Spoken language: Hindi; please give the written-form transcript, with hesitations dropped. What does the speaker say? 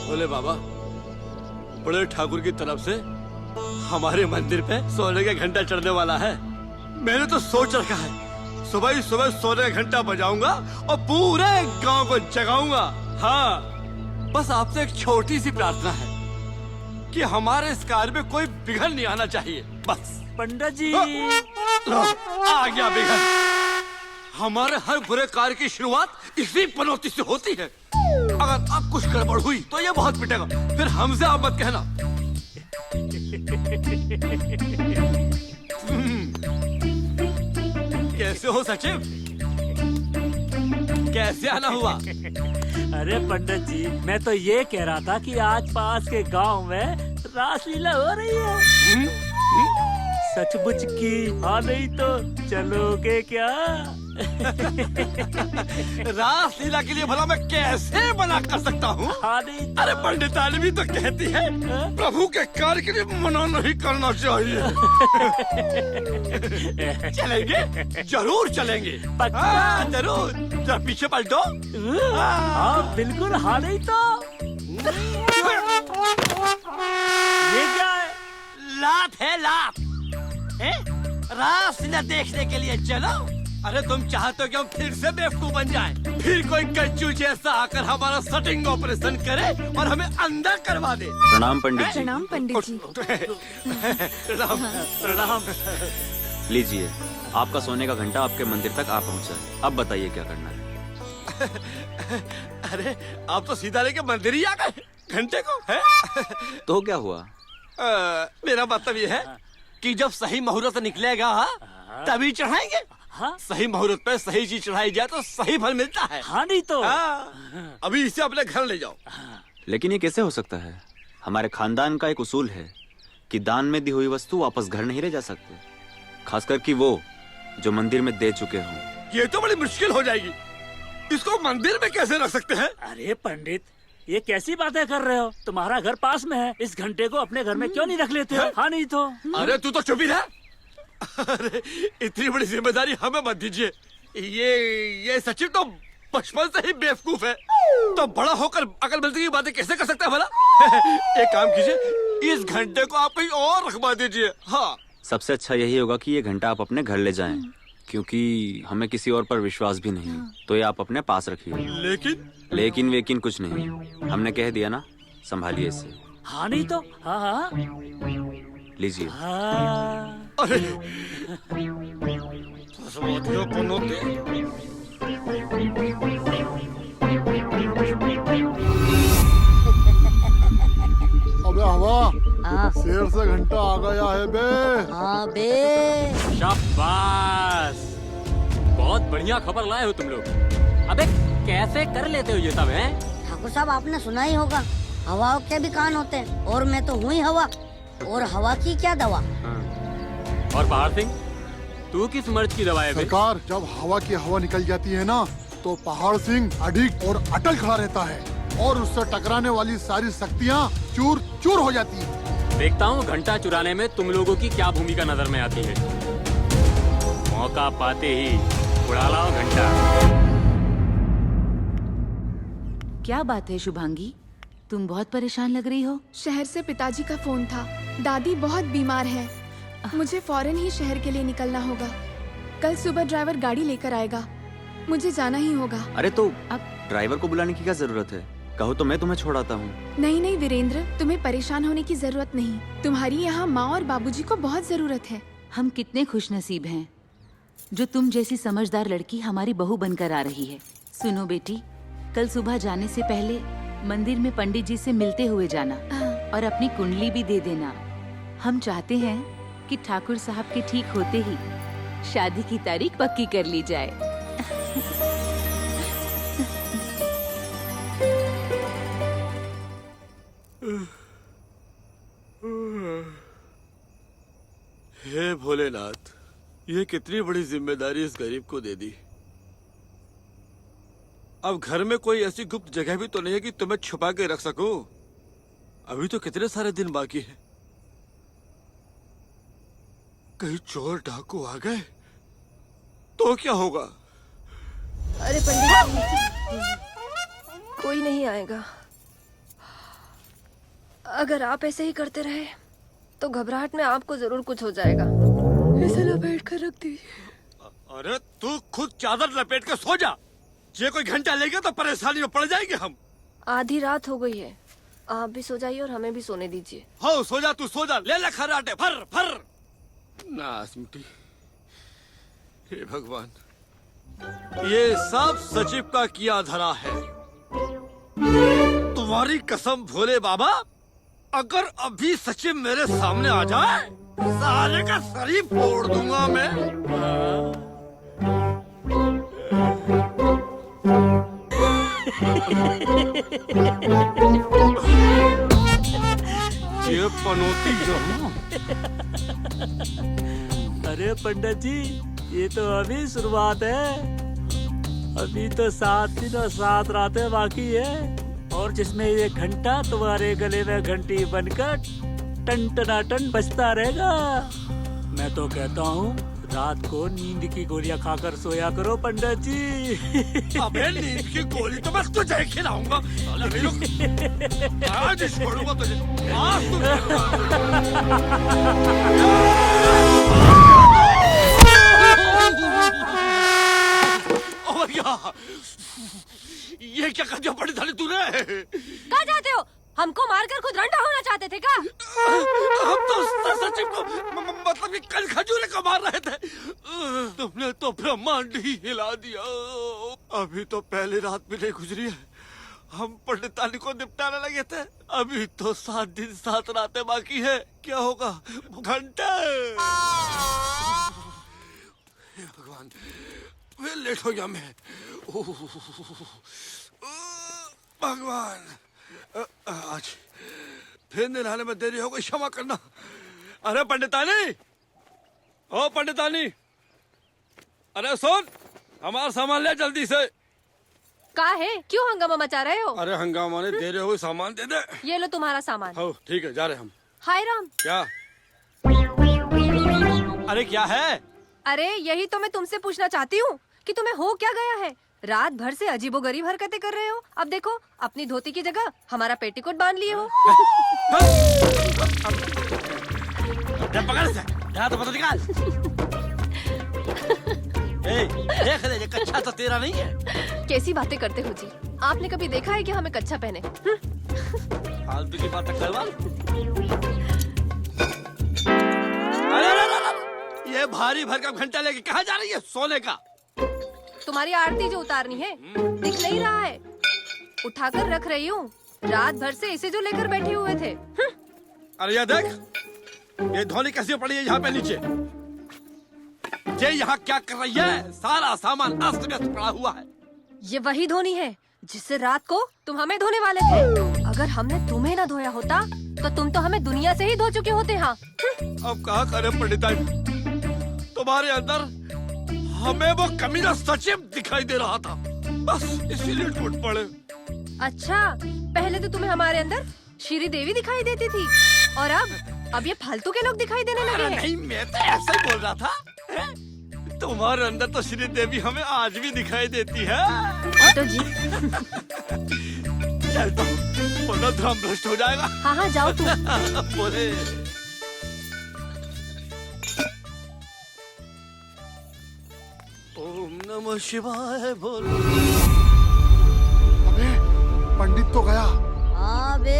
बोले बाबा, बड़े ठाकुर की तरफ से हमारे मंदिर पे सोने का घंटा चढ़ने वाला है। मैंने तो सोच रखा है सुबह ही सुबह सोने का घंटा बजाऊंगा और पूरे गांव को जगाऊंगा। हाँ, बस आपसे एक छोटी सी प्रार्थना है कि हमारे इस कार्य में कोई बिघन नहीं आना चाहिए, बस। पंडित जी, आ गया बिघन। हमारे हर बुरे कार्य की शुरुआत इसी पनौती से होती है। अगर अब कुछ गड़बड़ हुई तो ये बहुत पिटेगा, फिर हमसे आप मत कहना। कैसे हो सचिव? कैसे आना हुआ? अरे पंडित जी, मैं तो ये कह रहा था कि आज पास के गांव में रासलीला हो रही है। सचमुच की? हाँ, नहीं तो चलोगे क्या? रासलीला के लिए भला मैं कैसे मना कर सकता हूँ? हाँ, नहीं तो। अरे पंडितानी भी तो कहती है प्रभु के कार्य के लिए मना नहीं करना चाहिए। चलेंगे, जरूर चलेंगे। पक्का? हाँ, जरूर। जरा पीछे पलटो। हाँ बिल्कुल। हाँ, नहीं तो। ये क्या है? लात है, लात। रासलीला देखने के लिए चलो। अरे तुम चाहते हो कि हम फिर से बेवकूफ बन जाएं? फिर कोई कच्चू जैसा आकर हमारा सटिंग ऑपरेशन करे और हमें अंदर करवा दे। प्रणाम पंडित जी। प्रणाम पंडित जी। प्रणाम, प्रणाम। लीजिए, आपका सोने का घंटा आपके मंदिर तक आ पहुंचा है। अब बताइए क्या करना है। अरे आप तो सीधा लेके मंदिर ही आ गए घंटे को, है? तो क्या हुआ? मेरा मतलब ये है कि जब सही मुहूर्त निकलेगा तभी चढ़ाएंगे। हाँ? सही मुहूर्त पे सही चीज चढ़ाई जाए तो सही फल मिलता है। हाँ, नहीं तो। अभी इसे अपने घर ले जाओ। लेकिन ये कैसे हो सकता है? हमारे खानदान का एक उसूल है कि दान में दी हुई वस्तु वापस घर नहीं ले जा सकते, खासकर कि वो जो मंदिर में दे चुके हों। ये तो बड़ी मुश्किल हो जाएगी। इसको मंदिर में कैसे रख सकते हैं? अरे पंडित, ये कैसी बातें कर रहे हो? तुम्हारा घर पास में है, इस घंटे को अपने घर में क्यों नहीं रख लेते हो? हाँ, नहीं तो। अरे तू तो चुप ही रह। अरे इतनी बड़ी जिम्मेदारी हमें मत दीजिए। ये सचिव तो बचपन से ही बेवकूफ है, तो बड़ा होकर अकल मिलती की बातें कैसे कर सकता है भला? एक काम कीजिए, इस घंटे को आप कहीं और रखवा दीजिए। हाँ, सबसे अच्छा यही होगा कि ये घंटा आप अपने घर ले जाएं, क्योंकि हमें किसी और पर विश्वास भी नहीं। तो ये आप अपने पास रखिए। लेकिन वेकिन कुछ नहीं, हमने कह दिया ना, संभालिए इसे। हाँ, नहीं तो। हाँ हाँ लीजिए। हाँ। अरे अबे हवा, हाँ शेर से घंटा आ गया है बे। हाँ बे। शाबाश, बहुत बढ़िया खबर लाए हो तुम लोग। अबे कैसे कर लेते हो ये सब, हैं? ठाकुर साहब, आपने सुना ही होगा, हवा के भी कान होते हैं, और मैं तो हूँ ही हवा, और हवा की क्या दवा। और पहाड़ सिंह, तू किस मर्ज की दवा है बे? सरकार, जब हवा की हवा निकल जाती है ना, तो पहाड़ सिंह अडिग और अटल खड़ा रहता है, और उससे टकराने वाली सारी शक्तियाँ चूर चूर हो जाती है। देखता हूँ घंटा चुराने में तुम लोगों की क्या भूमिका नजर में आती है। मौका पाते ही उड़ा लाओ घंटा। क्या बात है शुभांगी, तुम बहुत परेशान लग रही हो। शहर से पिताजी का फोन था, दादी बहुत बीमार है, मुझे फौरन ही शहर के लिए निकलना होगा। कल सुबह ड्राइवर गाड़ी लेकर आएगा, मुझे जाना ही होगा। अरे तो अब ड्राइवर को बुलाने की क्या जरूरत है? कहो तो मैं तुम्हें छोड़ाता हूँ। नहीं नहीं वीरेंद्र, तुम्हें परेशान होने की जरूरत नहीं, तुम्हारी यहाँ माँ और बाबूजी को बहुत जरूरत है। हम कितने खुशनसीब हैं जो तुम जैसी समझदार लड़की हमारी बहू बनकर आ रही है। सुनो बेटी, कल सुबह जाने से पहले मंदिर में पंडित जी से मिलते हुए जाना और अपनी कुंडली भी दे देना। हम चाहते हैं कि ठाकुर साहब के ठीक होते ही शादी की तारीख पक्की कर ली जाए। हे भोलेनाथ, ये कितनी बड़ी जिम्मेदारी इस गरीब को दे दी। अब घर में कोई ऐसी गुप्त जगह भी तो नहीं है कि तुम्हें छुपा के रख सकूं। अभी तो कितने सारे दिन बाकी हैं। कहीं चोर डाकू आ गए तो क्या होगा? अरे पंडित जी, कोई नहीं आएगा। अगर आप ऐसे ही करते रहे तो घबराहट में आपको जरूर कुछ हो जाएगा। इसे लपेट कर रख दीजिए। अरे तू खुद चादर लपेट के सो जा। ये कोई घंटा लेगा तो परेशानी में पड़ जाएंगे हम। आधी रात हो गई है, आप भी सो जाइए और हमें भी सोने दीजिए। हो सो जा, तू सो जा। ले ले खर्राटे, फर फर। नास मिट्टी। हे भगवान, ये सब सचिव का किया धरा है। तुम्हारी कसम भोले बाबा, अगर अभी सचिव मेरे सामने आ जाए, सारे का शरीर फोड़ दूंगा मैं। ये पनौती जो अरे पंडित जी, ये तो अभी शुरुआत है। अभी तो 7 दिन और 7 रातें बाकी है, और जिसमें ये घंटा तुम्हारे गले में घंटी बनकर टन टनाटन बजता रहेगा। मैं तो कहता हूँ रात को नींद की गोलियां खाकर सोया करो पंडित जी। अबे नींद की गोली तो बस तुझे खिलाऊंगा। आज ही छोड़ूंगा तुझे। आज ये क्या कर दिया बड़ी थाली तूने? कहाँ जाते हो? हमको मारकर खुद रंडा होना चाहते थे क्या? हम तो सचिव को मतलब ये कल खजूरे को मार रहे थे। तुमने तो ब्रह्मांड ही हिला दिया। अभी तो पहली रात भी नहीं गुजरी है, हम पंडितानी को निपटाने लगे थे। अभी तो 7 दिन 7 रातें बाकी है। क्या होगा? घंटे। हे भगवान, वे लेट हो गया मैं। भगवान, आज फिर नहाने में देरी हो गई, क्षमा करना। अरे पंडितानी, ओ पंडितानी, अरे सुन, हमारा सामान ले जल्दी से। का है? क्यों हंगामा मचा रहे हो? अरे हंगामा नहीं, देरी हो गई, सामान दे दे। ये लो तुम्हारा सामान। हो ठीक है, जा रहे हम। हाय राम। क्या? अरे क्या है? अरे यही तो मैं तुमसे पूछना चाहती हूँ कि तुम्हें हो क्या गया है? रात भर से अजीबोगरीब हरकतें कर रहे हो। अब देखो, अपनी धोती की जगह हमारा पेटीकोट बांध लिए हो। पकड़ से, तो पता निकाल। देख ले, ये कच्चा तो तेरा नहीं है। कैसी बातें करते हो जी? आपने कभी देखा है कि हमें कच्चा पहने? फालतू की बातें करवा। ये भारी भरकम घंटा लेके कहाँ जा रही है? सोने का। तुम्हारी आरती जो उतारनी है, दिख नहीं रहा है। उठाकर रख रही हूँ। रात भर से इसे जो लेकर बैठे हुए थे। अरे ये देख, ये धोनी कैसी पड़ी है यहाँ पे नीचे। ये यहाँ क्या कर रही है? सारा सामान अस्त व्यस्त पड़ा हुआ है। ये वही धोनी है जिससे रात को तुम हमें धोने वाले थे। अगर हमने तुम्हें न धोया होता तो तुम तो हमें दुनिया से ही धो चुके होते। हाँ, अब कहा करे पंडिताई, तुम्हारे अंदर हमें वो कमीना सचिव दिखाई दे रहा था, बस इसीलिए टूट पड़े। अच्छा, पहले तो तुम्हें हमारे अंदर श्री देवी दिखाई देती थी, और अब ये फालतू के लोग दिखाई देने लगे हैं। नहीं, मैं तो ऐसे ही बोल रहा था। तुम्हारे अंदर तो श्री देवी हमें आज भी दिखाई देती है। तो जी, चल तो बोलो, ध्यान भ्रष्ट हो जाएगा। हाँ हाँ, जाओ तुम। बोले ओम नमः शिवाय बोलो। अबे पंडित तो गया। हाँ बे,